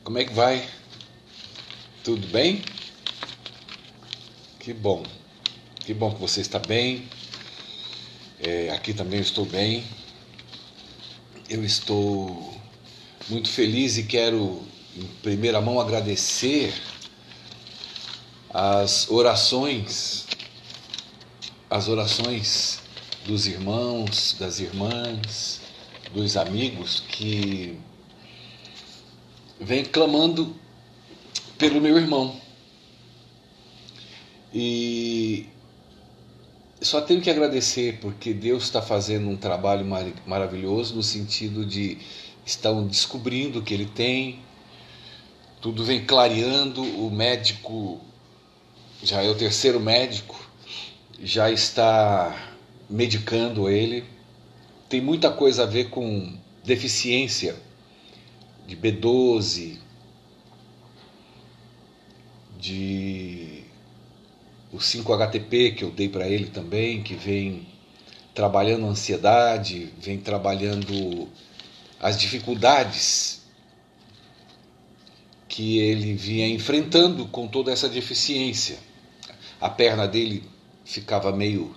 Como é que vai? Tudo bem? Que bom. Que bom que você está bem. Aqui também eu estou bem. Eu estou muito feliz e quero, em primeira mão, agradecer as orações dos irmãos, das irmãs, dos amigos que vêm clamando pelo meu irmão. E só tenho que agradecer porque Deus está fazendo um trabalho maravilhoso no sentido de estão descobrindo o que ele tem, tudo vem clareando, o médico, já é o terceiro médico, já está medicando ele, tem muita coisa a ver com deficiência de B12, de o 5-HTP que eu dei para ele também, que vem trabalhando a ansiedade, vem trabalhando as dificuldades que ele vinha enfrentando com toda essa deficiência. A perna dele ficava meio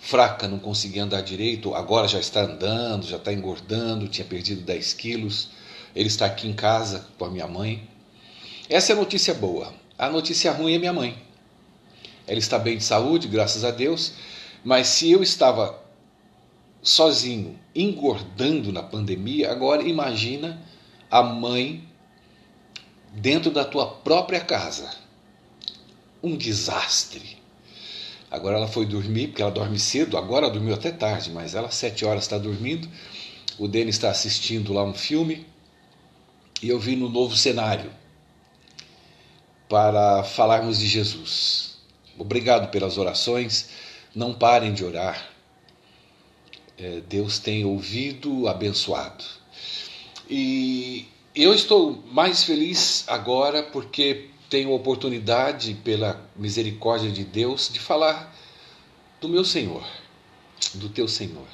fraca, não conseguia andar direito, agora já está andando, já está engordando, tinha perdido 10 quilos. Ele está aqui em casa com a minha mãe. Essa é a notícia boa. A notícia ruim é minha mãe. Ela está bem de saúde, graças a Deus, mas se eu estava sozinho, engordando na pandemia, agora imagina a mãe dentro da tua própria casa. Um desastre. Agora ela foi dormir, porque ela dorme cedo, agora ela dormiu até tarde, mas ela às 7 horas está dormindo, o Denis está assistindo lá um filme, e eu vim no novo cenário para falarmos de Jesus. Obrigado pelas orações, não parem de orar. Deus tem ouvido, abençoado. E eu estou mais feliz agora porque tenho a oportunidade, pela misericórdia de Deus, de falar do meu Senhor, do teu Senhor.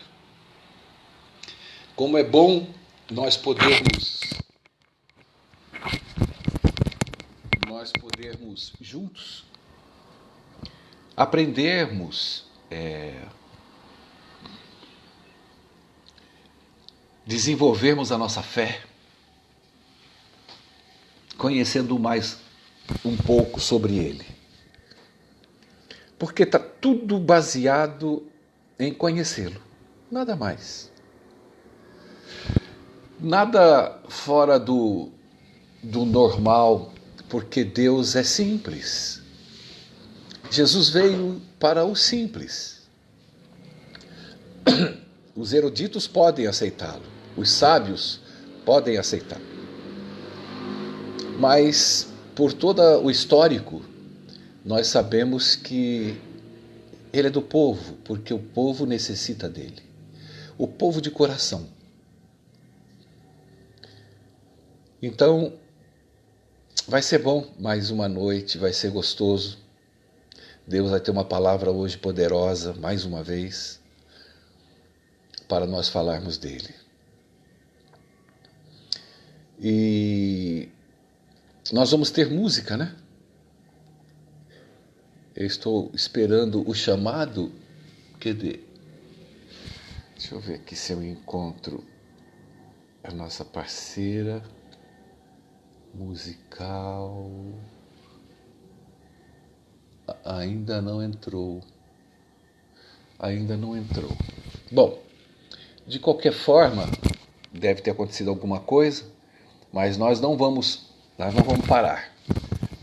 Como é bom nós podermos juntos aprendermos, desenvolvermos a nossa fé, conhecendo mais um pouco sobre Ele. Porque está tudo baseado em conhecê-lo, nada mais. Nada fora do normal, porque Deus é simples. Jesus veio para o simples. Os eruditos podem aceitá-lo, os sábios podem aceitá-lo. Mas, por todo o histórico, nós sabemos que ele é do povo, porque o povo necessita dele. O povo de coração. Então, vai ser bom mais uma noite, vai ser gostoso. Deus vai ter uma palavra hoje poderosa, mais uma vez, para nós falarmos dele. E nós vamos ter música, né? Eu estou esperando o chamado. Cadê? Deixa eu ver aqui se eu encontro a nossa parceira musical. Ainda não entrou. Bom, de qualquer forma, deve ter acontecido alguma coisa, mas nós não vamos parar.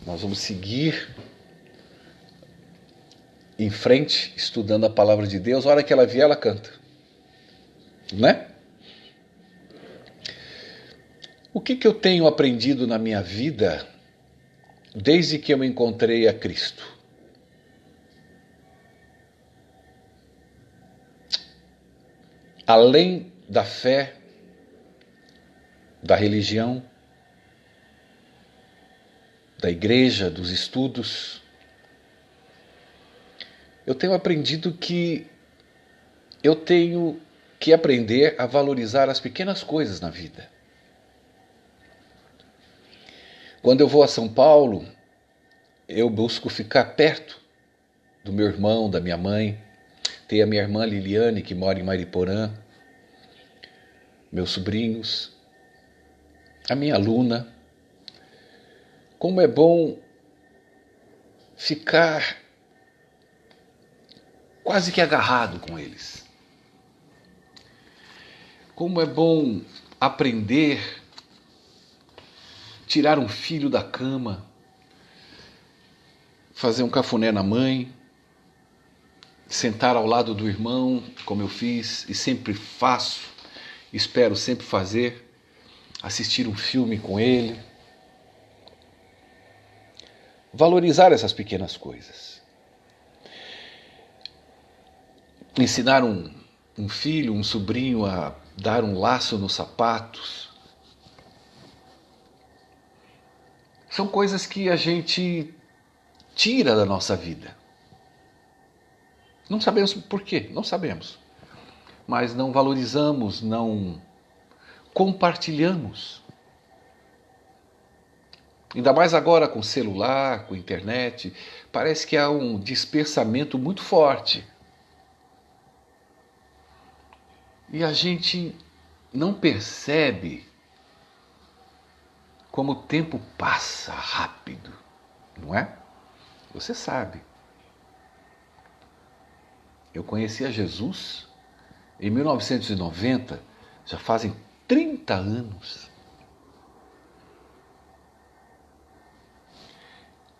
Nós vamos seguir em frente, estudando a palavra de Deus. A hora que ela vier, ela canta. Né? O que eu tenho aprendido na minha vida desde que eu encontrei a Cristo? Além da fé, da religião, da igreja, dos estudos, eu tenho aprendido que eu tenho que aprender a valorizar as pequenas coisas na vida. Quando eu vou a São Paulo, eu busco ficar perto do meu irmão, da minha mãe. Tem a minha irmã Liliane, que mora em Mariporã, meus sobrinhos, a minha aluna. Como é bom ficar quase que agarrado com eles. Como é bom aprender, tirar um filho da cama, fazer um cafuné na mãe, sentar ao lado do irmão, como eu fiz e sempre faço, espero sempre fazer, assistir um filme com ele. Valorizar essas pequenas coisas. Ensinar um filho, um sobrinho a dar um laço nos sapatos. São coisas que a gente tira da nossa vida. Não sabemos por quê, não sabemos. Mas não valorizamos, não compartilhamos. Ainda mais agora com celular, com internet, parece que há um dispersamento muito forte. E a gente não percebe como o tempo passa rápido, não é? Você sabe. Eu conheci a Jesus em 1990, já fazem 30 anos.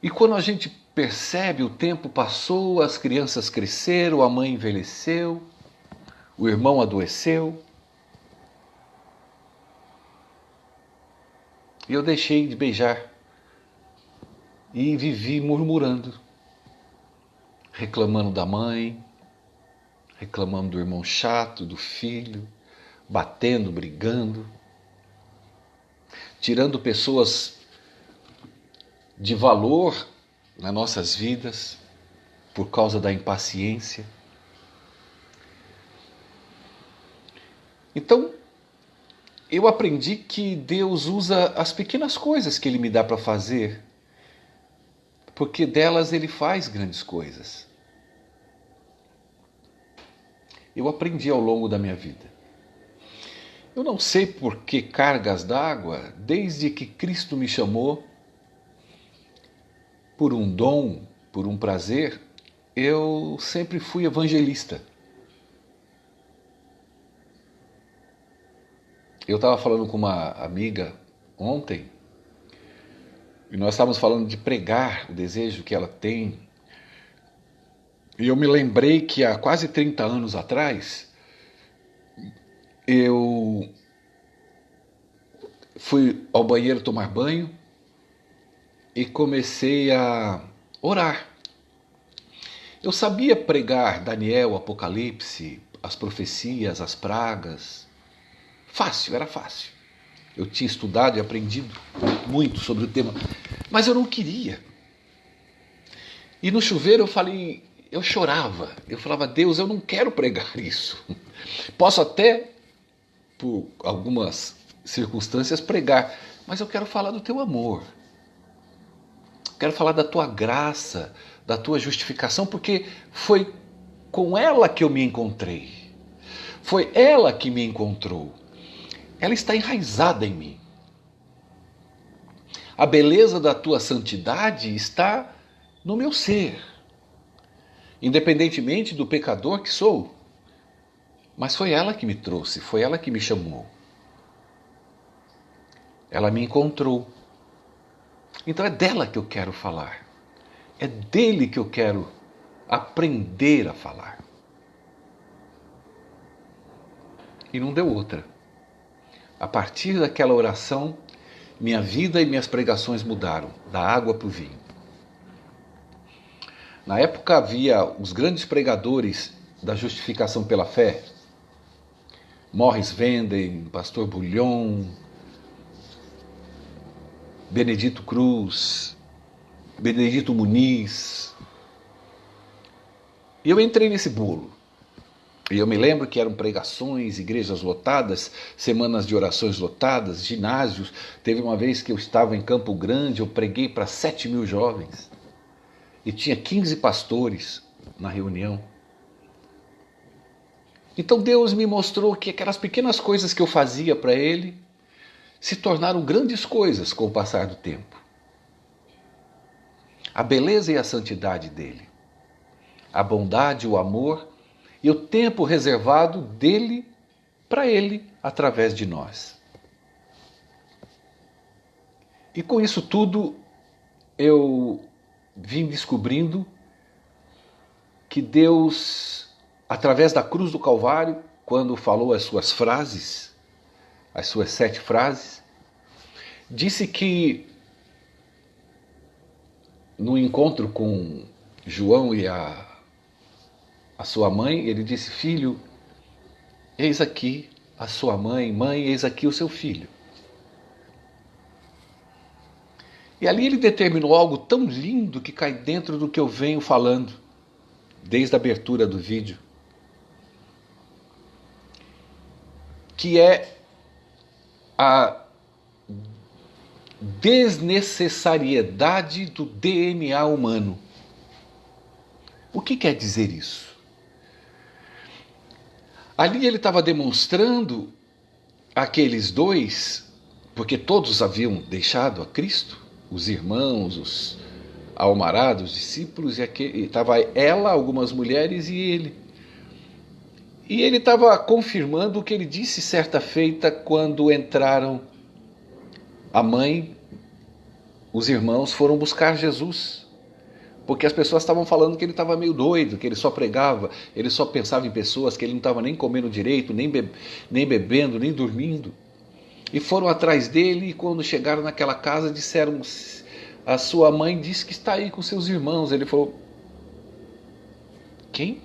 E quando a gente percebe, o tempo passou, as crianças cresceram, a mãe envelheceu, o irmão adoeceu. E eu deixei de beijar e vivi murmurando, reclamando da mãe, reclamando do irmão chato, do filho, batendo, brigando, tirando pessoas de valor nas nossas vidas por causa da impaciência. Então, eu aprendi que Deus usa as pequenas coisas que Ele me dá para fazer, porque delas Ele faz grandes coisas. Eu aprendi ao longo da minha vida. Eu não sei por que cargas d'água, desde que Cristo me chamou, por um dom, por um prazer, eu sempre fui evangelista. Eu estava falando com uma amiga ontem, e nós estávamos falando de pregar, o desejo que ela tem. E eu me lembrei que há quase 30 anos atrás, eu fui ao banheiro tomar banho e comecei a orar. Eu sabia pregar Daniel, Apocalipse, as profecias, as pragas. Fácil, era fácil. Eu tinha estudado e aprendido muito sobre o tema, mas eu não queria. E no chuveiro eu chorava. Eu falava, Deus, eu não quero pregar isso. Posso até, por algumas circunstâncias, pregar, mas eu quero falar do teu amor. Quero falar da tua graça, da tua justificação, porque foi com ela que eu me encontrei. Foi ela que me encontrou. Ela está enraizada em mim. A beleza da tua santidade está no meu ser, independentemente do pecador que sou. Mas foi ela que me trouxe, foi ela que me chamou. Ela me encontrou. Então é dela que eu quero falar. É dele que eu quero aprender a falar. E não deu outra. A partir daquela oração, minha vida e minhas pregações mudaram, da água para o vinho. Na época havia os grandes pregadores da justificação pela fé, Morris Venden, Pastor Bullion, Benedito Cruz, Benedito Muniz. E eu entrei nesse bolo. E eu me lembro que eram pregações, igrejas lotadas, semanas de orações lotadas, ginásios. Teve uma vez que eu estava em Campo Grande, eu preguei para 7.000 jovens. E tinha 15 pastores na reunião. Então Deus me mostrou que aquelas pequenas coisas que eu fazia para Ele se tornaram grandes coisas com o passar do tempo. A beleza e a santidade dele, a bondade, o amor e o tempo reservado dele para ele através de nós. E com isso tudo eu vim descobrindo que Deus, através da cruz do Calvário, quando falou as suas frases, as suas 7 frases, disse que no encontro com João e a sua mãe, ele disse: filho, eis aqui a sua mãe, mãe, eis aqui o seu filho. E ali ele determinou algo tão lindo que cai dentro do que eu venho falando, desde a abertura do vídeo, que é a desnecessariedade do DNA humano. O que quer dizer isso? Ali ele estava demonstrando aqueles dois, porque todos haviam deixado a Cristo, os irmãos, os almarados, os discípulos, e estava ela, algumas mulheres e ele. E ele estava confirmando o que ele disse certa feita quando entraram a mãe, os irmãos foram buscar Jesus. Porque as pessoas estavam falando que ele estava meio doido, que ele só pregava, ele só pensava em pessoas, que ele não estava nem comendo direito, nem bebendo, nem dormindo. E foram atrás dele e quando chegaram naquela casa disseram: a sua mãe disse que está aí com seus irmãos. Ele falou: quem?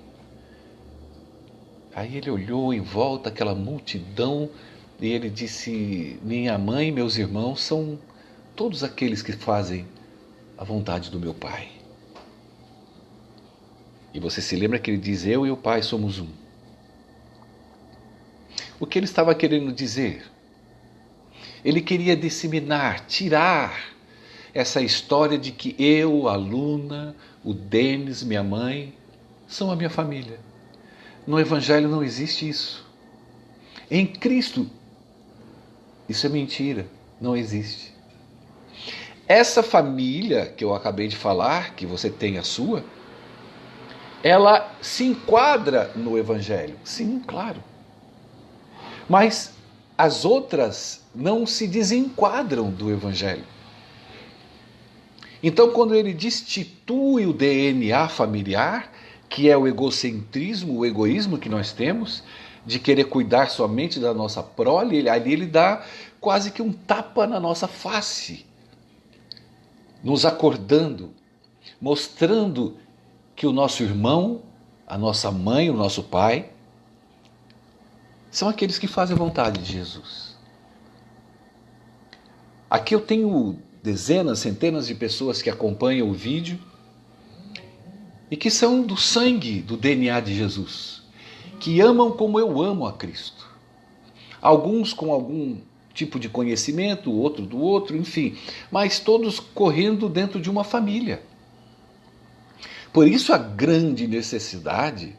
Aí ele olhou em volta aquela multidão e ele disse: minha mãe e meus irmãos são todos aqueles que fazem a vontade do meu Pai. E você se lembra que ele diz: eu e o Pai somos um. O que ele estava querendo dizer? Ele queria disseminar, tirar essa história de que eu, a Luna, o Denis, minha mãe, são a minha família. No Evangelho não existe isso. Em Cristo, isso é mentira, não existe. Essa família que eu acabei de falar, que você tem a sua, ela se enquadra no Evangelho. Sim, claro. Mas as outras não se desenquadram do Evangelho. Então, quando ele destitui o DNA familiar, que é o egocentrismo, o egoísmo que nós temos, de querer cuidar somente da nossa prole, ali ele dá quase que um tapa na nossa face, nos acordando, mostrando que o nosso irmão, a nossa mãe, o nosso pai, são aqueles que fazem a vontade de Jesus. Aqui eu tenho dezenas, centenas de pessoas que acompanham o vídeo e que são do sangue, do DNA de Jesus, que amam como eu amo a Cristo. Alguns com algum tipo de conhecimento, outro do outro, enfim, mas todos correndo dentro de uma família. Por isso a grande necessidade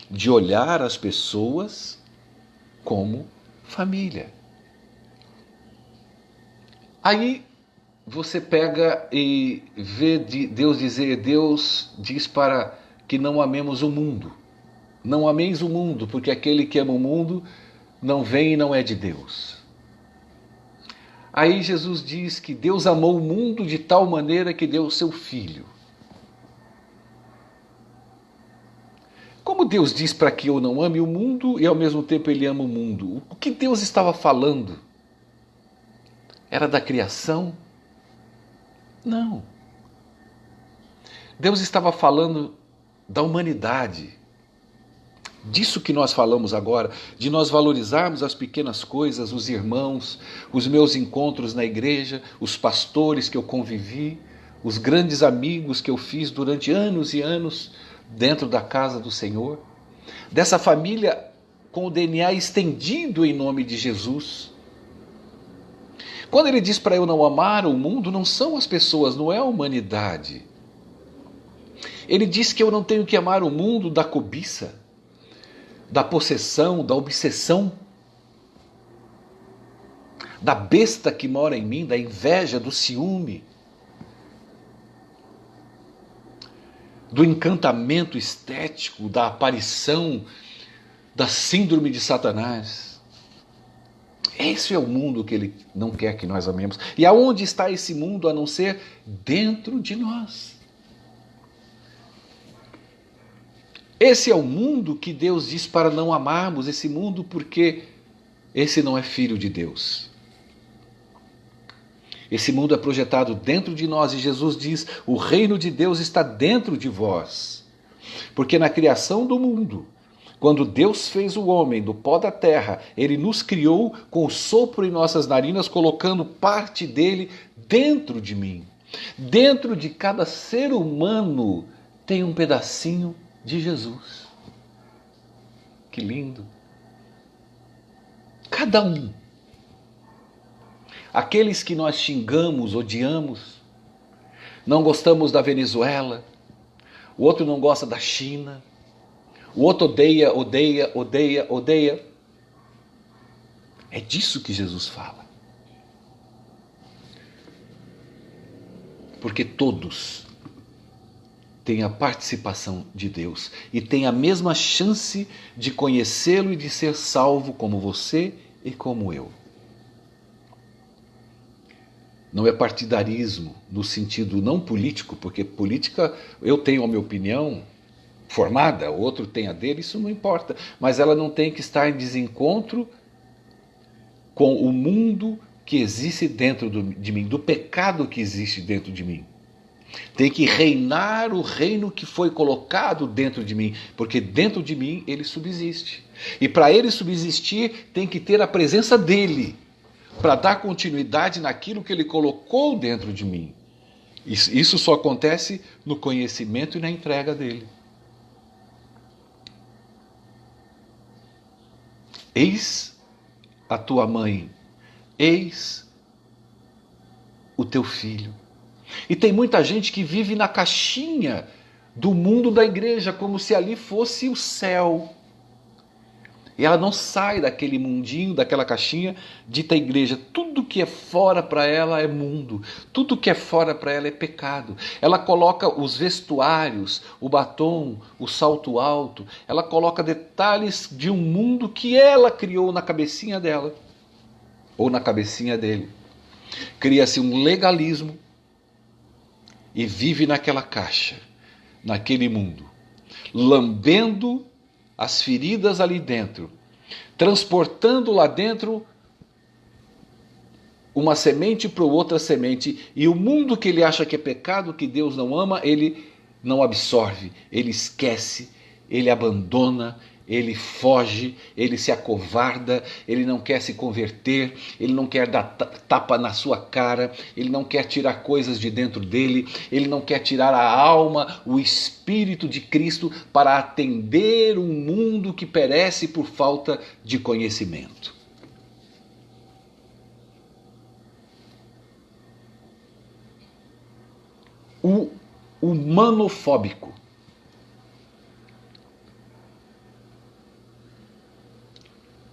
de olhar as pessoas como família. Aí você pega e vê Deus dizer: Deus diz para que não amemos o mundo. Não ameis o mundo, porque aquele que ama o mundo não vem e não é de Deus. Aí Jesus diz que Deus amou o mundo de tal maneira que deu o seu Filho. Como Deus diz para que eu não ame o mundo e ao mesmo tempo Ele ama o mundo? O que Deus estava falando? Era da criação? Não. Deus estava falando da humanidade. Disso que nós falamos agora, de nós valorizarmos as pequenas coisas, os irmãos, os meus encontros na igreja, os pastores que eu convivi, os grandes amigos que eu fiz durante anos e anos dentro da casa do Senhor. dessa família com o DNA estendido em nome de Jesus. Quando ele diz para eu não amar o mundo, não são as pessoas, não é a humanidade. Ele diz que eu não tenho que amar o mundo da cobiça, da possessão, da obsessão, da besta que mora em mim, da inveja, do ciúme, do encantamento estético, da aparição, da síndrome de Satanás. Esse é o mundo que ele não quer que nós amemos. E aonde está esse mundo a não ser dentro de nós? Esse é o mundo que Deus diz para não amarmos, esse mundo, porque esse não é filho de Deus. Esse mundo é projetado dentro de nós e Jesus diz: o reino de Deus está dentro de vós. Porque na criação do mundo, quando Deus fez o homem do pó da terra, ele nos criou com o sopro em nossas narinas, colocando parte dele dentro de mim. Dentro de cada ser humano tem um pedacinho de Jesus. Que lindo! Cada um. Aqueles que nós xingamos, odiamos, não gostamos da Venezuela, o outro não gosta da China, o outro odeia, odeia, odeia, odeia. É disso que Jesus fala. Porque todos têm a participação de Deus e têm a mesma chance de conhecê-lo e de ser salvo como você e como eu. Não é partidarismo no sentido não político, porque política, eu tenho a minha opinião formada, o outro tem a dele, isso não importa. Mas ela não tem que estar em desencontro com o mundo que existe dentro de mim, do pecado que existe dentro de mim. Tem que reinar o reino que foi colocado dentro de mim, porque dentro de mim ele subsiste. E para ele subsistir, tem que ter a presença dele, para dar continuidade naquilo que ele colocou dentro de mim. Isso só acontece no conhecimento e na entrega dele. Eis a tua mãe, eis o teu filho. E tem muita gente que vive na caixinha do mundo da igreja, como se ali fosse o céu. E ela não sai daquele mundinho, daquela caixinha dita igreja. Tudo que é fora para ela é mundo. Tudo que é fora para ela é pecado. Ela coloca os vestuários, o batom, o salto alto. Ela coloca detalhes de um mundo que ela criou na cabecinha dela. Ou na cabecinha dele. Cria-se um legalismo e vive naquela caixa, naquele mundo, lambendo as feridas ali dentro, transportando lá dentro uma semente para outra semente, e o mundo que ele acha que é pecado, que Deus não ama, ele não absorve, ele esquece, ele abandona, ele foge, ele se acovarda, ele não quer se converter, ele não quer dar tapa na sua cara, ele não quer tirar coisas de dentro dele, ele não quer tirar a alma, o Espírito de Cristo para atender um mundo que perece por falta de conhecimento. O humanofóbico.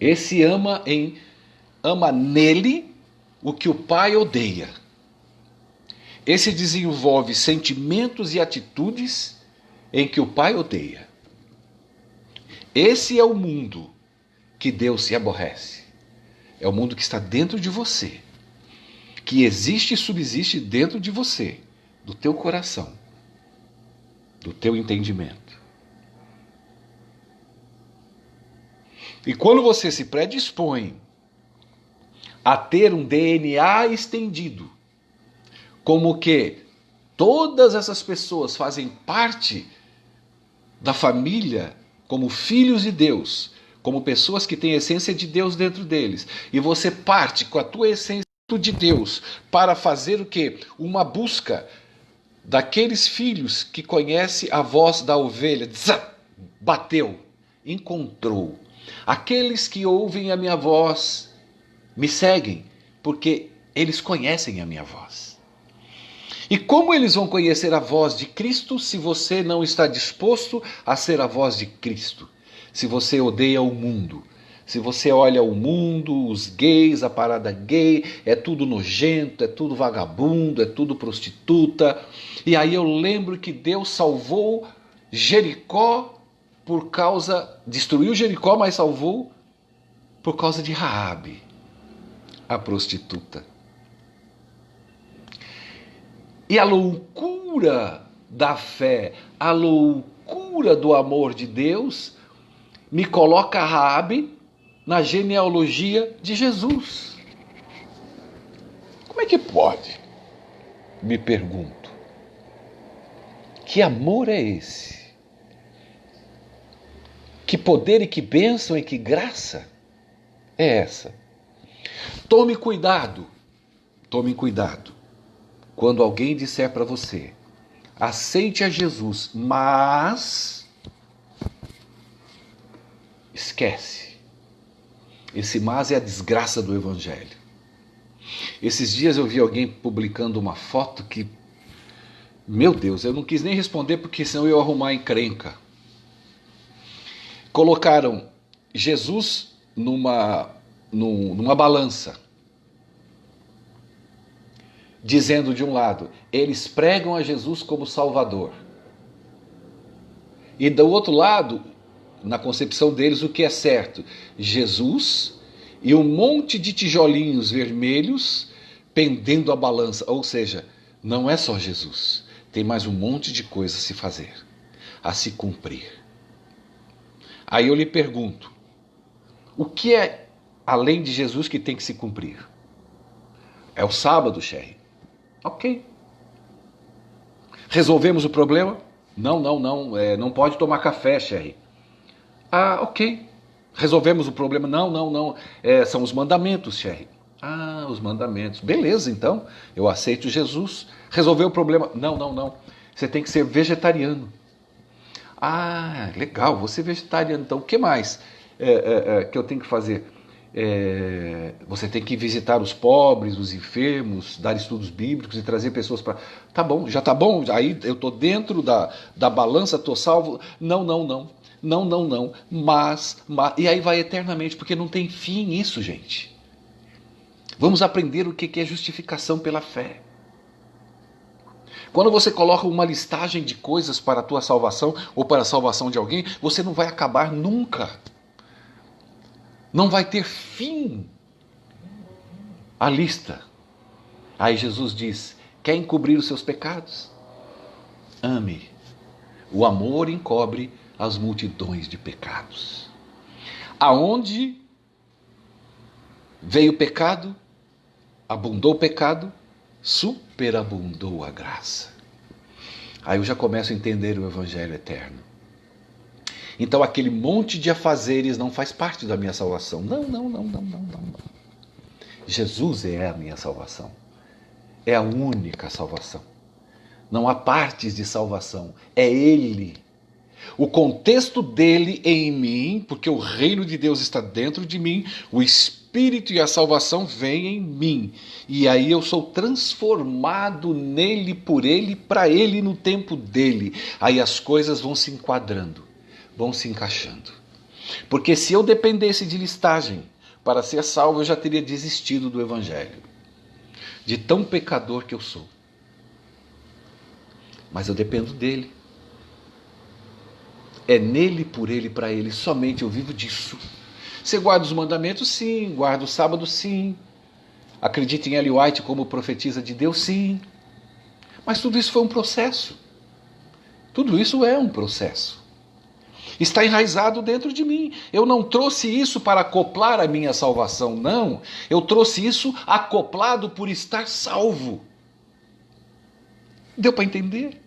Esse ama nele o que o pai odeia. Esse desenvolve sentimentos e atitudes em que o pai odeia. Esse é o mundo que Deus se aborrece. É o mundo que está dentro de você, que existe e subsiste dentro de você, do teu coração, do teu entendimento. E quando você se predispõe a ter um DNA estendido, como que todas essas pessoas fazem parte da família como filhos de Deus, como pessoas que têm a essência de Deus dentro deles, e você parte com a tua essência de Deus para fazer o quê? Uma busca daqueles filhos que conhecem a voz da ovelha. Bateu. encontrou. Aqueles que ouvem a minha voz me seguem, porque eles conhecem a minha voz. E como eles vão conhecer a voz de Cristo se você não está disposto a ser a voz de Cristo? Se você odeia o mundo, se você olha o mundo, os gays, a parada gay, é tudo nojento, é tudo vagabundo, é tudo prostituta. E aí eu lembro que Deus salvou Jericó destruiu Jericó, mas salvou por causa de Raabe, a prostituta. E a loucura da fé, a loucura do amor de Deus, me coloca Raabe na genealogia de Jesus. Como é que pode? Me pergunto. Que amor é esse? Que poder e que bênção e que graça é essa? Tome cuidado quando alguém disser para você, aceite a Jesus, mas esquece. Esse mas é a desgraça do Evangelho. Esses dias eu vi alguém publicando uma foto que, meu Deus, eu não quis nem responder porque senão eu ia arrumar encrenca. Colocaram Jesus numa balança, dizendo de um lado, eles pregam a Jesus como Salvador. E do outro lado, na concepção deles, o que é certo? Jesus e um monte de tijolinhos vermelhos pendendo a balança. Ou seja, não é só Jesus, tem mais um monte de coisa a se fazer, a se cumprir. Aí eu lhe pergunto, o que é além de Jesus que tem que se cumprir? É o sábado, Sherry. Ok. Resolvemos o problema? Não, não pode tomar café, Sherry. Ah, ok. Resolvemos o problema? Não. São os mandamentos, Sherry. Ah, os mandamentos. Beleza, então. Eu aceito Jesus. Resolveu o problema? Não. Você tem que ser vegetariano. Ah, legal, vou ser vegetariano. Então, o que mais que eu tenho que fazer? Você tem que visitar os pobres, os enfermos, dar estudos bíblicos e trazer pessoas para... Tá bom, já tá bom? Aí eu tô dentro da balança, tô salvo? Não. Mas... E aí vai eternamente, porque não tem fim isso, gente. Vamos aprender o que é justificação pela fé. Quando você coloca uma listagem de coisas para a tua salvação ou para a salvação de alguém, você não vai acabar nunca. Não vai ter fim a lista. Aí Jesus diz, quer encobrir os seus pecados? Ame. O amor encobre as multidões de pecados. Aonde veio o pecado, abundou o pecado, superabundou a graça. Aí eu já começo a entender o Evangelho eterno. Então aquele monte de afazeres não faz parte da minha salvação. Não. Jesus é a minha salvação. É a única salvação. Não há partes de salvação. É Ele. O contexto dele em mim, porque o reino de Deus está dentro de mim, o Espírito e a salvação vêm em mim. E aí eu sou transformado nele, por ele, para ele, no tempo dele. Aí as coisas vão se enquadrando, vão se encaixando. Porque se eu dependesse de listagem para ser salvo, eu já teria desistido do Evangelho. De tão pecador que eu sou. Mas eu dependo dele. É nele, por ele, para ele, somente eu vivo disso. Você guarda os mandamentos? Sim. Guarda o sábado? Sim. Acredita em Ellen White como profetisa de Deus? Sim. Mas tudo isso foi um processo. Tudo isso é um processo. Está enraizado dentro de mim. Eu não trouxe isso para acoplar a minha salvação, não. Eu trouxe isso acoplado por estar salvo. Deu para entender?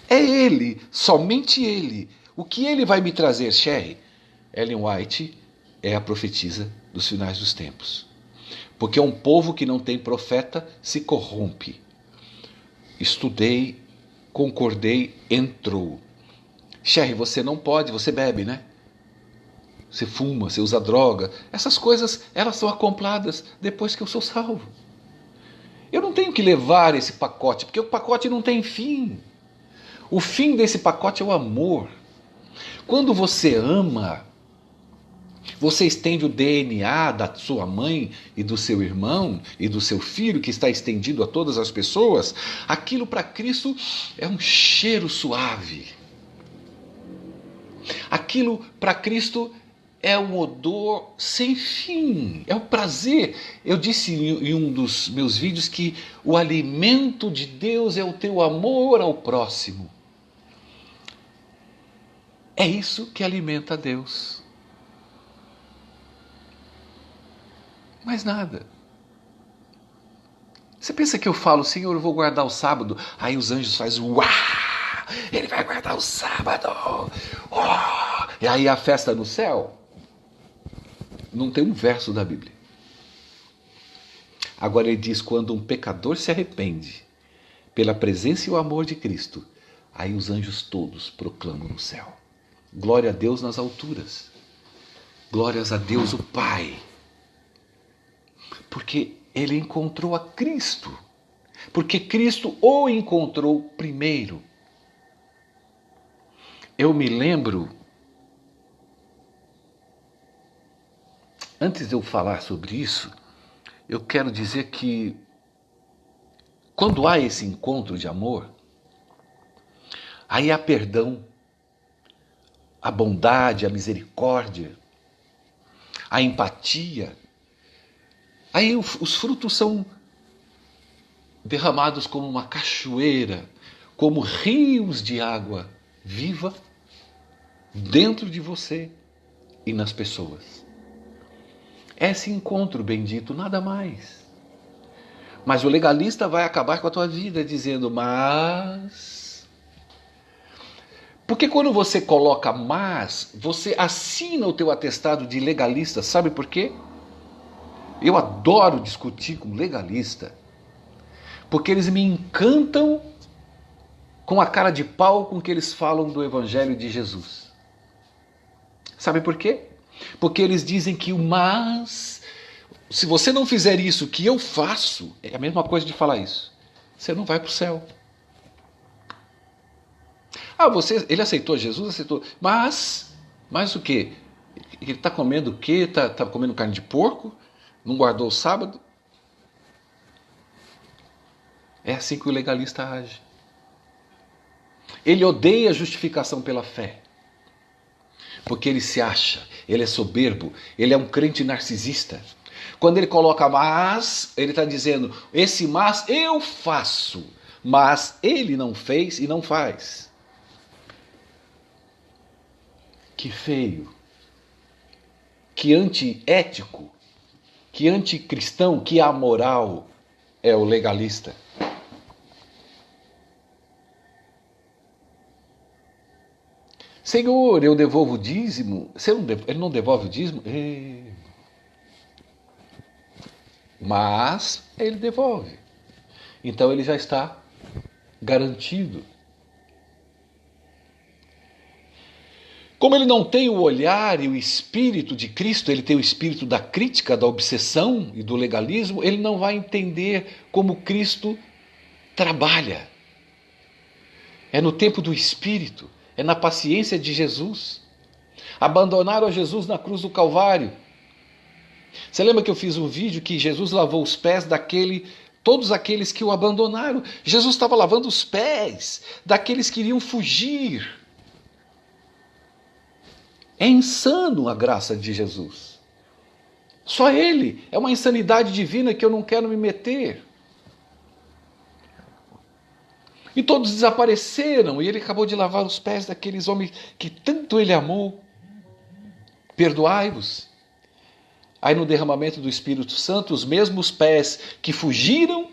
É ele, somente ele. O que ele vai me trazer, Sherry? Ellen White é a profetisa dos finais dos tempos. Porque um povo que não tem profeta se corrompe. Estudei, concordei, entrou. Sherry, você não pode, você bebe, né? você fuma, você usa droga. Essas coisas, elas são acompladas depois que eu sou salvo. Eu não tenho que levar esse pacote, porque o pacote não tem fim. O fim desse pacote é o amor. Quando você ama, você estende o DNA da sua mãe e do seu irmão e do seu filho, que está estendido a todas as pessoas. Aquilo para Cristo é um cheiro suave. Aquilo para Cristo é um odor sem fim, é o prazer. Eu disse em um dos meus vídeos que o alimento de Deus é o teu amor ao próximo. É isso que alimenta Deus. Mais nada. Você pensa que eu falo, Senhor, eu vou guardar o sábado, aí os anjos fazem uau, ele vai guardar o sábado, oh. E aí a festa no céu? Não tem um verso da Bíblia. Agora ele diz, quando um pecador se arrepende, pela presença e o amor de Cristo, aí os anjos todos proclamam no céu. Glória a Deus nas alturas. Glórias a Deus o Pai. Porque ele encontrou a Cristo. Porque Cristo o encontrou primeiro. Eu me lembro, antes de eu falar sobre isso, eu quero dizer que quando há esse encontro de amor, aí há perdão, a bondade, a misericórdia, a empatia. Aí os frutos são derramados como uma cachoeira, como rios de água viva dentro de você e nas pessoas. Esse encontro bendito, nada mais. Mas o legalista vai acabar com a tua vida dizendo, mas... Porque quando você coloca mas, você assina o teu atestado de legalista. Sabe por quê? Eu adoro discutir com legalista, porque eles me encantam com a cara de pau com que eles falam do Evangelho de Jesus. Sabe por quê? Porque eles dizem que o mas, se você não fizer isso que eu faço, é a mesma coisa de falar isso, você não vai para o céu. Ah, ele aceitou Jesus? Aceitou. Mas o quê? Ele está comendo o quê? Está comendo carne de porco? Não guardou o sábado? É assim que o legalista age. Ele odeia a justificação pela fé. Porque ele se acha, ele é soberbo, ele é um crente narcisista. Quando ele coloca mas, ele está dizendo, esse mas eu faço, mas ele não fez e não faz. Que feio, que antiético, que anticristão, que amoral é o legalista. Senhor, eu devolvo o dízimo. Ele não devolve o dízimo? Mas ele devolve. Então ele já está garantido. Como ele não tem o olhar e o espírito de Cristo, ele tem o espírito da crítica, da obsessão e do legalismo, ele não vai entender como Cristo trabalha. É no tempo do Espírito, é na paciência de Jesus. Abandonaram a Jesus na cruz do Calvário. Você lembra que eu fiz um vídeo que Jesus lavou os pés todos aqueles que o abandonaram? Jesus estava lavando os pés daqueles que iriam fugir. É insano a graça de Jesus. Só ele. É uma insanidade divina que eu não quero me meter. E todos desapareceram. E ele acabou de lavar os pés daqueles homens que tanto ele amou. Perdoai-vos. Aí no derramamento do Espírito Santo, os mesmos pés que fugiram,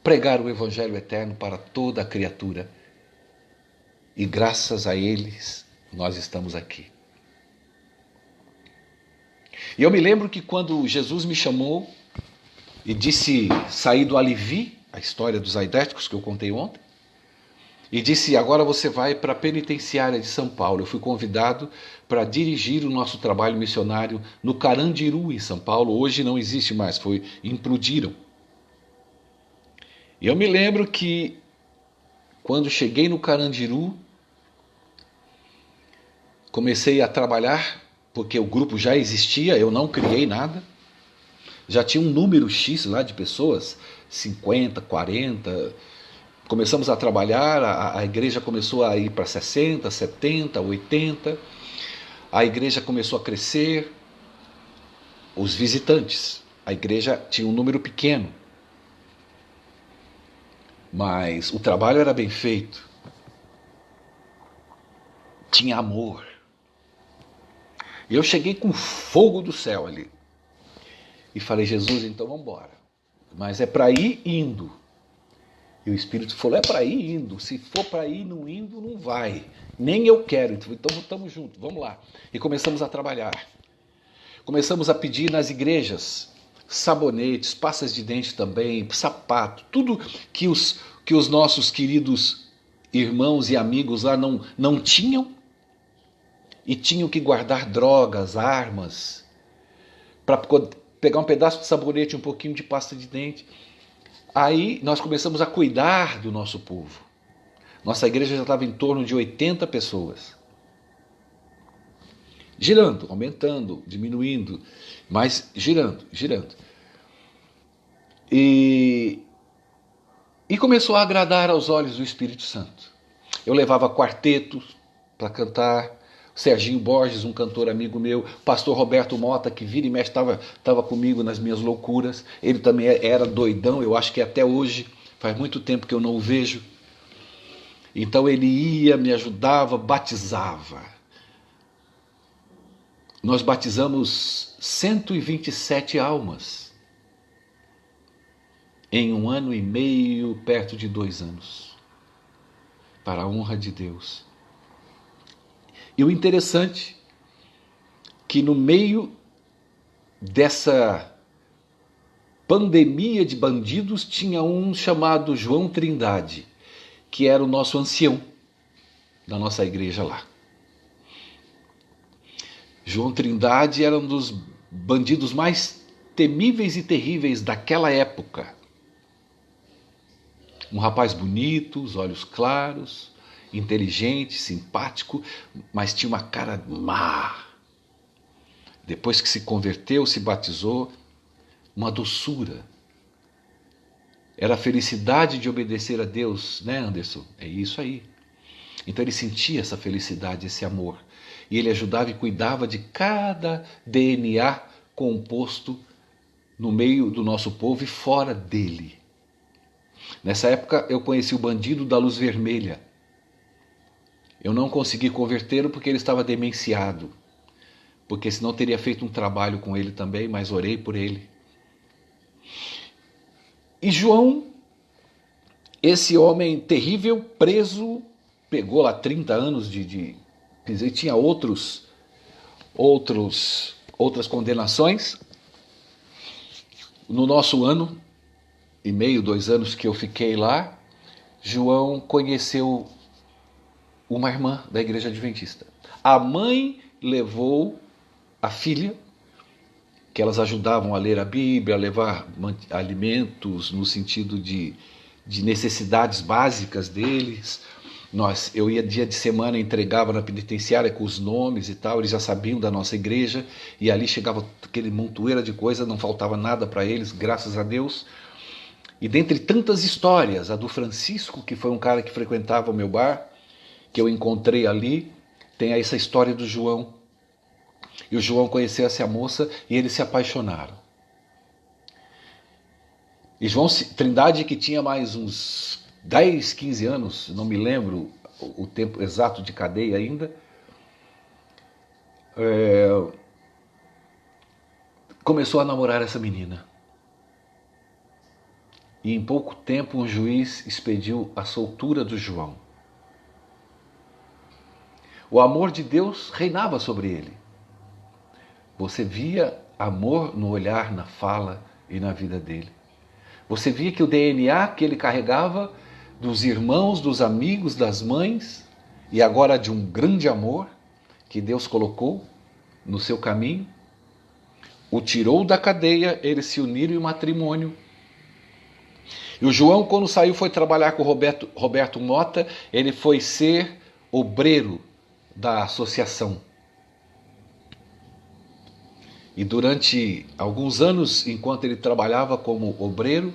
pregaram o Evangelho eterno para toda a criatura. E graças a eles, nós estamos aqui. E eu me lembro que quando Jesus me chamou e disse sair do Alivi, a história dos aidéticos que eu contei ontem, e disse: agora você vai para a penitenciária de São Paulo. Eu fui convidado para dirigir o nosso trabalho missionário no Carandiru, em São Paulo. Hoje não existe mais, implodiram. E eu me lembro que quando cheguei no Carandiru, comecei a trabalhar, porque o grupo já existia, eu não criei nada. Já tinha um número X lá de pessoas, 50, 40. Começamos a trabalhar, a igreja começou a ir para 60, 70, 80. A igreja começou a crescer. Os visitantes. A igreja tinha um número pequeno. Mas o trabalho era bem feito. Tinha amor. E eu cheguei com fogo do céu ali. E falei: Jesus, então vamos embora. Mas é para ir indo. E o Espírito falou: é para ir indo. Se for para ir não indo, não vai. Nem eu quero. Então estamos juntos, vamos lá. E começamos a trabalhar. Começamos a pedir nas igrejas sabonetes, pastas de dente também, sapato, tudo que os nossos queridos irmãos e amigos lá não tinham. E tinham que guardar drogas, armas, para pegar um pedaço de sabonete, um pouquinho de pasta de dente. Aí nós começamos a cuidar do nosso povo. Nossa igreja já estava em torno de 80 pessoas. Girando, aumentando, diminuindo, mas girando. E começou a agradar aos olhos do Espírito Santo. Eu levava quartetos para cantar. Serginho Borges, um cantor amigo meu, pastor Roberto Mota, que vira e mexe estava comigo nas minhas loucuras. Ele também era doidão, eu acho que até hoje, faz muito tempo que eu não o vejo. Então ele ia, me ajudava, batizava. Nós batizamos 127 almas em 1 ano e meio, perto de 2 anos, para a honra de Deus. E o interessante que no meio dessa pandemia de bandidos tinha um chamado João Trindade, que era o nosso ancião da nossa igreja lá. João Trindade era um dos bandidos mais temíveis e terríveis daquela época. Um rapaz bonito, os olhos claros, inteligente, simpático, mas tinha uma cara má. Depois que se converteu, se batizou, uma doçura. Era a felicidade de obedecer a Deus, né, Anderson? É isso aí. Então ele sentia essa felicidade, esse amor. E ele ajudava e cuidava de cada DNA composto no meio do nosso povo e fora dele. Nessa época eu conheci o bandido da luz vermelha. Eu não consegui convertê-lo porque ele estava demenciado. Porque senão teria feito um trabalho com ele também, mas orei por ele. E João, esse homem terrível, preso, pegou lá 30 anos de tinha outras condenações. No nosso ano e meio, 2 anos que eu fiquei lá, João conheceu uma irmã da igreja adventista. A mãe levou a filha, que elas ajudavam a ler a Bíblia, a levar alimentos no sentido de necessidades básicas deles. Eu ia dia de semana, entregava na penitenciária com os nomes e tal, eles já sabiam da nossa igreja, e ali chegava aquele montoeira de coisa, não faltava nada para eles, graças a Deus. E dentre tantas histórias, a do Francisco, que foi um cara que frequentava o meu bar, que eu encontrei ali, tem essa história do João. E o João conheceu essa moça e eles se apaixonaram. E João Trindade, que tinha mais uns 10, 15 anos, não me lembro o tempo exato de cadeia ainda, começou a namorar essa menina. E em pouco tempo um juiz expediu a soltura do João. O amor de Deus reinava sobre ele. Você via amor no olhar, na fala e na vida dele. Você via que o DNA que ele carregava dos irmãos, dos amigos, das mães e agora de um grande amor que Deus colocou no seu caminho. O tirou da cadeia, eles se uniram em matrimônio. E o João, quando saiu, foi trabalhar com o Roberto Mota, ele foi ser obreiro da associação. E durante alguns anos, enquanto ele trabalhava como obreiro,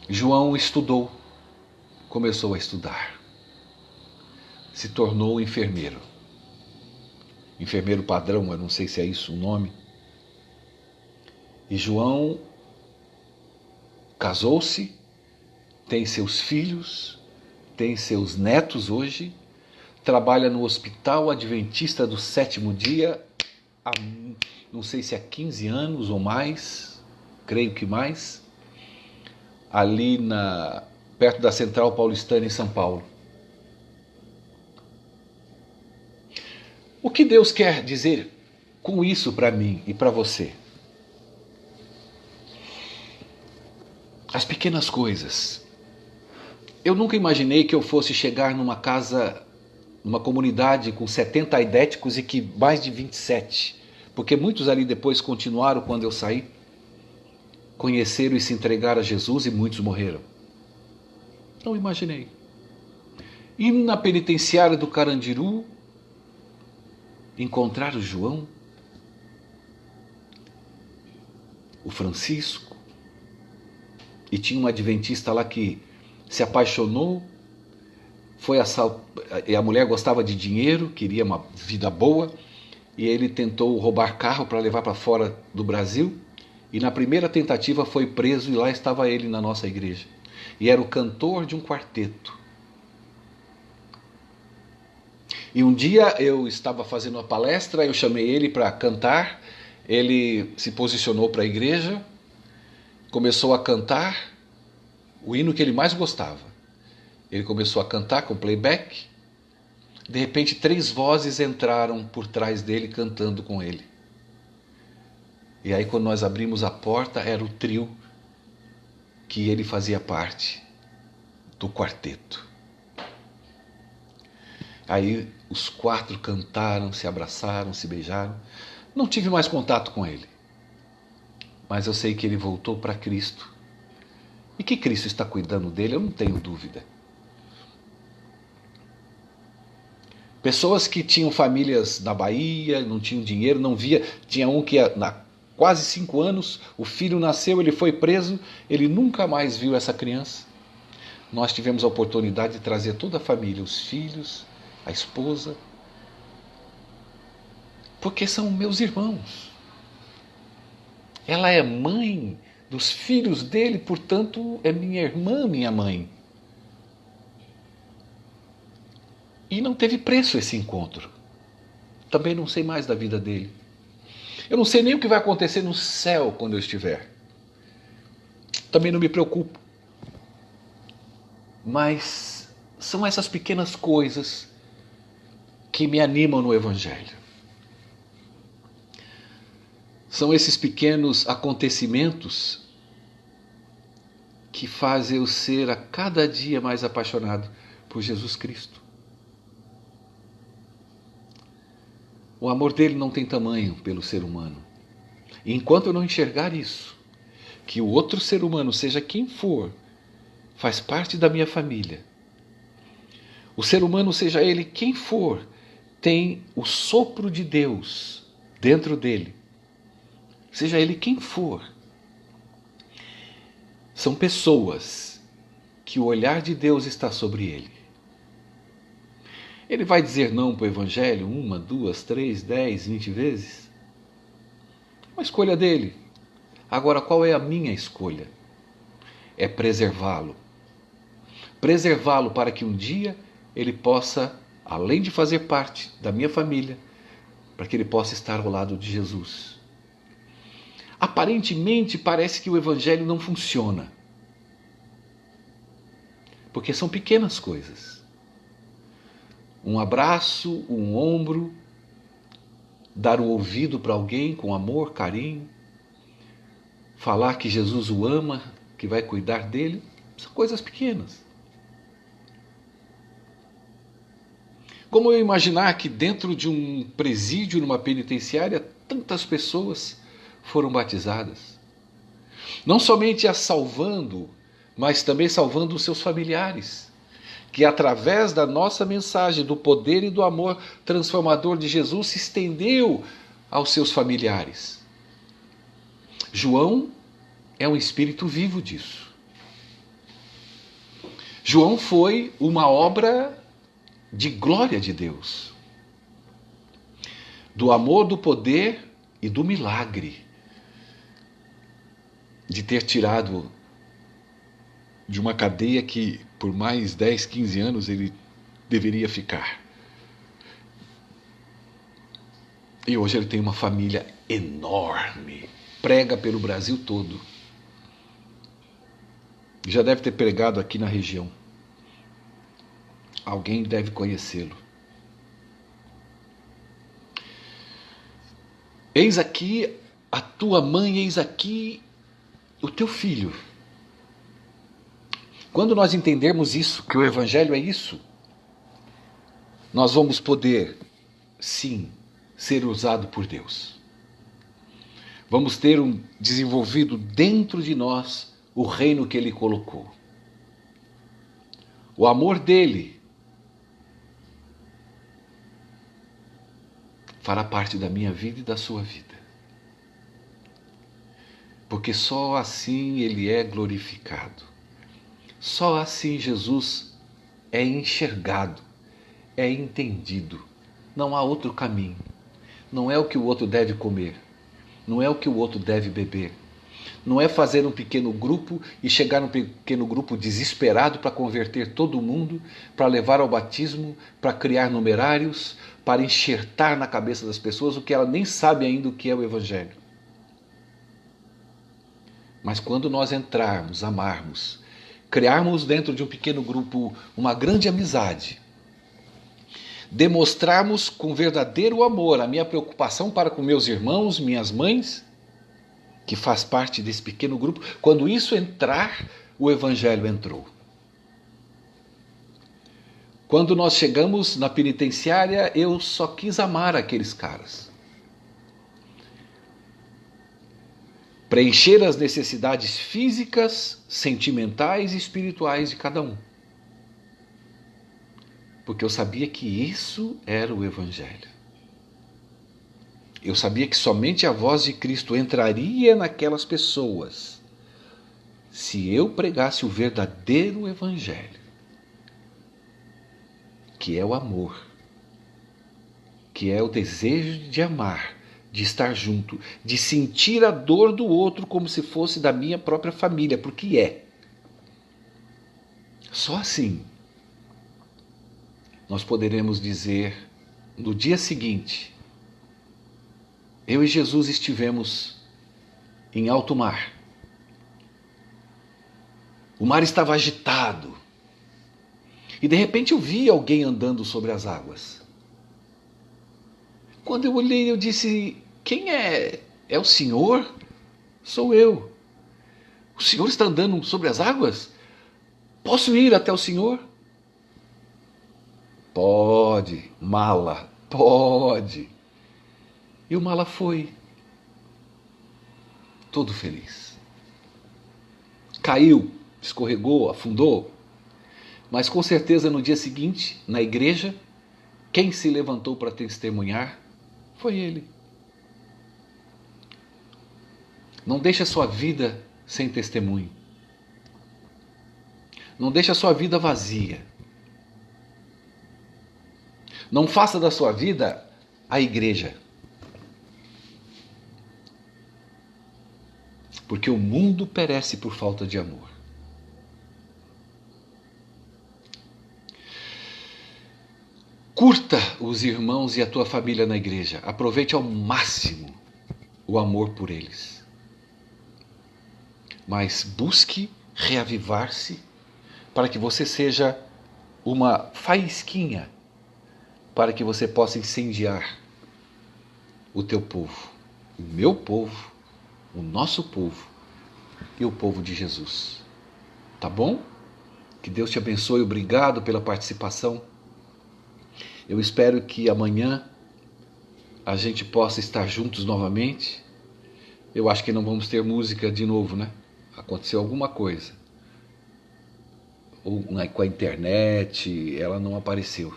João estudou, começou a estudar. Se tornou enfermeiro. Enfermeiro padrão, eu não sei se é isso o nome. E João casou-se, tem seus filhos, tem seus netos hoje, trabalha no Hospital Adventista do Sétimo Dia, há, não sei se há 15 anos ou mais, creio que mais, ali perto da Central Paulistana em São Paulo. O que Deus quer dizer com isso para mim e para você? As pequenas coisas. Eu nunca imaginei que eu fosse chegar numa casa, numa comunidade com 70 aidéticos e que mais de 27, porque muitos ali depois continuaram quando eu saí, conheceram e se entregaram a Jesus e muitos morreram. Não imaginei. E na penitenciária do Carandiru, encontrar o João, o Francisco, e tinha um adventista lá que se apaixonou, e a mulher gostava de dinheiro, queria uma vida boa, e ele tentou roubar carro para levar para fora do Brasil, e na primeira tentativa foi preso, e lá estava ele na nossa igreja. E era o cantor de um quarteto. E um dia eu estava fazendo uma palestra, eu chamei ele para cantar, ele se posicionou para a igreja, começou a cantar o hino que ele mais gostava. Ele começou a cantar com playback. De repente 3 vozes entraram por trás dele cantando com ele. E aí quando nós abrimos a porta, era o trio que ele fazia parte do quarteto. Aí os 4 cantaram, se abraçaram, se beijaram. Não tive mais contato com ele. Mas eu sei que ele voltou para Cristo. E que Cristo está cuidando dele, eu não tenho dúvida. Pessoas que tinham famílias na Bahia, não tinham dinheiro, não via. Tinha um que há quase 5 anos, o filho nasceu, ele foi preso, ele nunca mais viu essa criança. Nós tivemos a oportunidade de trazer toda a família, os filhos, a esposa, porque são meus irmãos. Ela é mãe dos filhos dele, portanto é minha irmã, minha mãe. E não teve preço esse encontro. Também não sei mais da vida dele. Eu não sei nem o que vai acontecer no céu quando eu estiver. Também não me preocupo. Mas são essas pequenas coisas que me animam no Evangelho. São esses pequenos acontecimentos que fazem eu ser a cada dia mais apaixonado por Jesus Cristo. O amor dele não tem tamanho pelo ser humano. E enquanto eu não enxergar isso, que o outro ser humano, seja quem for, faz parte da minha família, o ser humano, seja ele quem for, tem o sopro de Deus dentro dele, seja ele quem for, são pessoas que o olhar de Deus está sobre ele. Ele vai dizer não para o Evangelho 1, 2, 3, 10, 20 vezes? Uma escolha dele. Agora, qual é a minha escolha? É preservá-lo. Preservá-lo para que um dia ele possa, além de fazer parte da minha família, para que ele possa estar ao lado de Jesus. Aparentemente parece que o Evangelho não funciona. Porque são pequenas coisas. Um abraço, um ombro, dar o ouvido para alguém com amor, carinho, falar que Jesus o ama, que vai cuidar dele, são coisas pequenas. Como eu imaginar que dentro de um presídio, numa penitenciária, tantas pessoas foram batizadas? Não somente as salvando, mas também salvando os seus familiares, que através da nossa mensagem, do poder e do amor transformador de Jesus, se estendeu aos seus familiares. João é um espírito vivo disso. João foi uma obra de glória de Deus, do amor, do poder e do milagre de ter tirado de uma cadeia que por mais 10, 15 anos ele deveria ficar. E hoje ele tem uma família enorme, prega pelo Brasil todo. Já deve ter pregado aqui na região. Alguém deve conhecê-lo. Eis aqui a tua mãe, eis aqui o teu filho. Quando nós entendermos isso, que o Evangelho é isso, nós vamos poder, sim, ser usado por Deus. Vamos ter desenvolvido dentro de nós o reino que Ele colocou. O amor dEle fará parte da minha vida e da sua vida. Porque só assim Ele é glorificado. Só assim Jesus é enxergado, é entendido. Não há outro caminho. Não é o que o outro deve comer. Não é o que o outro deve beber. Não é fazer um pequeno grupo e chegar num pequeno grupo desesperado para converter todo mundo, para levar ao batismo, para criar numerários, para enxertar na cabeça das pessoas o que ela nem sabe ainda o que é o Evangelho. Mas quando nós entrarmos, amarmos, criarmos dentro de um pequeno grupo uma grande amizade, demonstrarmos com verdadeiro amor a minha preocupação para com meus irmãos, minhas mães, que faz parte desse pequeno grupo, quando isso entrar, o Evangelho entrou. Quando nós chegamos na penitenciária, eu só quis amar aqueles caras. Preencher as necessidades físicas, sentimentais e espirituais de cada um. Porque eu sabia que isso era o Evangelho. Eu sabia que somente a voz de Cristo entraria naquelas pessoas se eu pregasse o verdadeiro Evangelho, que é o amor, que é o desejo de amar, de estar junto, de sentir a dor do outro como se fosse da minha própria família, porque é. Só assim nós poderemos dizer no dia seguinte: eu e Jesus estivemos em alto mar. O mar estava agitado. E de repente eu vi alguém andando sobre as águas. Quando eu olhei, eu disse: quem é? É o Senhor? Sou eu. O Senhor está andando sobre as águas? Posso ir até o Senhor? Pode, mala, pode. E o mala foi, todo feliz. Caiu, escorregou, afundou. Mas com certeza no dia seguinte, na igreja, quem se levantou para testemunhar foi ele. Não deixe a sua vida sem testemunho. Não deixe a sua vida vazia. Não faça da sua vida a igreja. Porque o mundo perece por falta de amor. Curta os irmãos e a tua família na igreja. Aproveite ao máximo o amor por eles. Mas busque reavivar-se para que você seja uma faísquinha, para que você possa incendiar o teu povo, o meu povo, o nosso povo e o povo de Jesus. Tá bom? Que Deus te abençoe. Obrigado pela participação. Eu espero que amanhã a gente possa estar juntos novamente. Eu acho que não vamos ter música de novo, né? Aconteceu alguma coisa. Ou com a internet, ela não apareceu.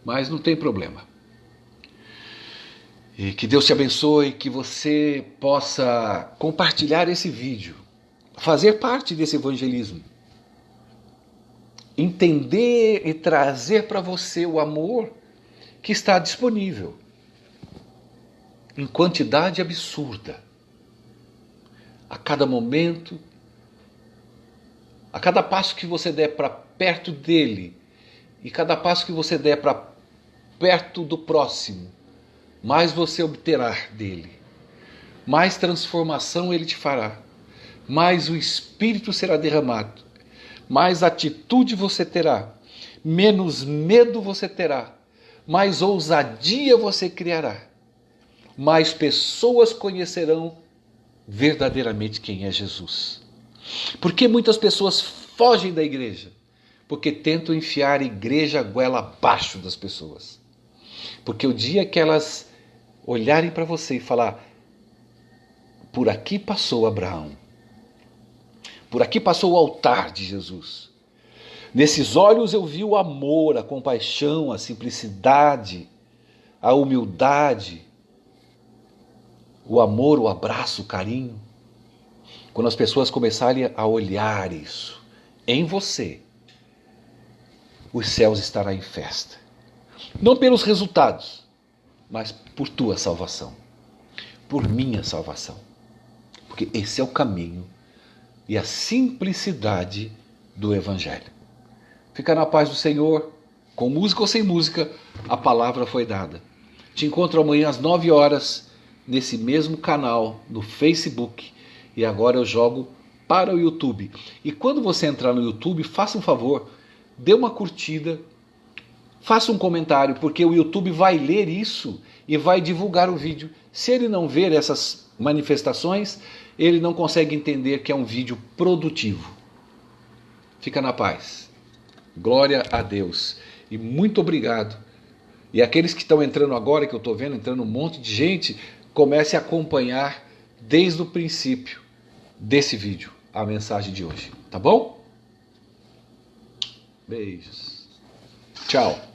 Mas não tem problema. E que Deus te abençoe, que você possa compartilhar esse vídeo, fazer parte desse evangelismo, entender e trazer para você o amor que está disponível em quantidade absurda. A cada momento, a cada passo que você der para perto dele e cada passo que você der para perto do próximo, mais você obterá dele, mais transformação ele te fará, mais o Espírito será derramado, mais atitude você terá, menos medo você terá, mais ousadia você criará, mais pessoas conhecerão verdadeiramente quem é Jesus. Por que muitas pessoas fogem da igreja? Porque tentam enfiar a igreja goela abaixo das pessoas. Porque o dia que elas olharem para você e falar: por aqui passou Abraão, por aqui passou o altar de Jesus, nesses olhos eu vi o amor, a compaixão, a simplicidade, a humildade, o amor, o abraço, o carinho. Quando as pessoas começarem a olhar isso em você, os céus estarão em festa. Não pelos resultados, mas por tua salvação, por minha salvação. Porque esse é o caminho e a simplicidade do Evangelho. Fica na paz do Senhor, com música ou sem música, a palavra foi dada. Te encontro amanhã às 9 horas, nesse mesmo canal, no Facebook, e agora eu jogo para o YouTube. E quando você entrar no YouTube, faça um favor, dê uma curtida, faça um comentário, porque o YouTube vai ler isso e vai divulgar o vídeo. Se ele não ver essas manifestações, ele não consegue entender que é um vídeo produtivo. Fica na paz. Glória a Deus. E muito obrigado. E aqueles que estão entrando agora, que eu estou vendo, entrando um monte de gente, comece a acompanhar desde o princípio desse vídeo a mensagem de hoje. Tá bom? Beijos. Tchau.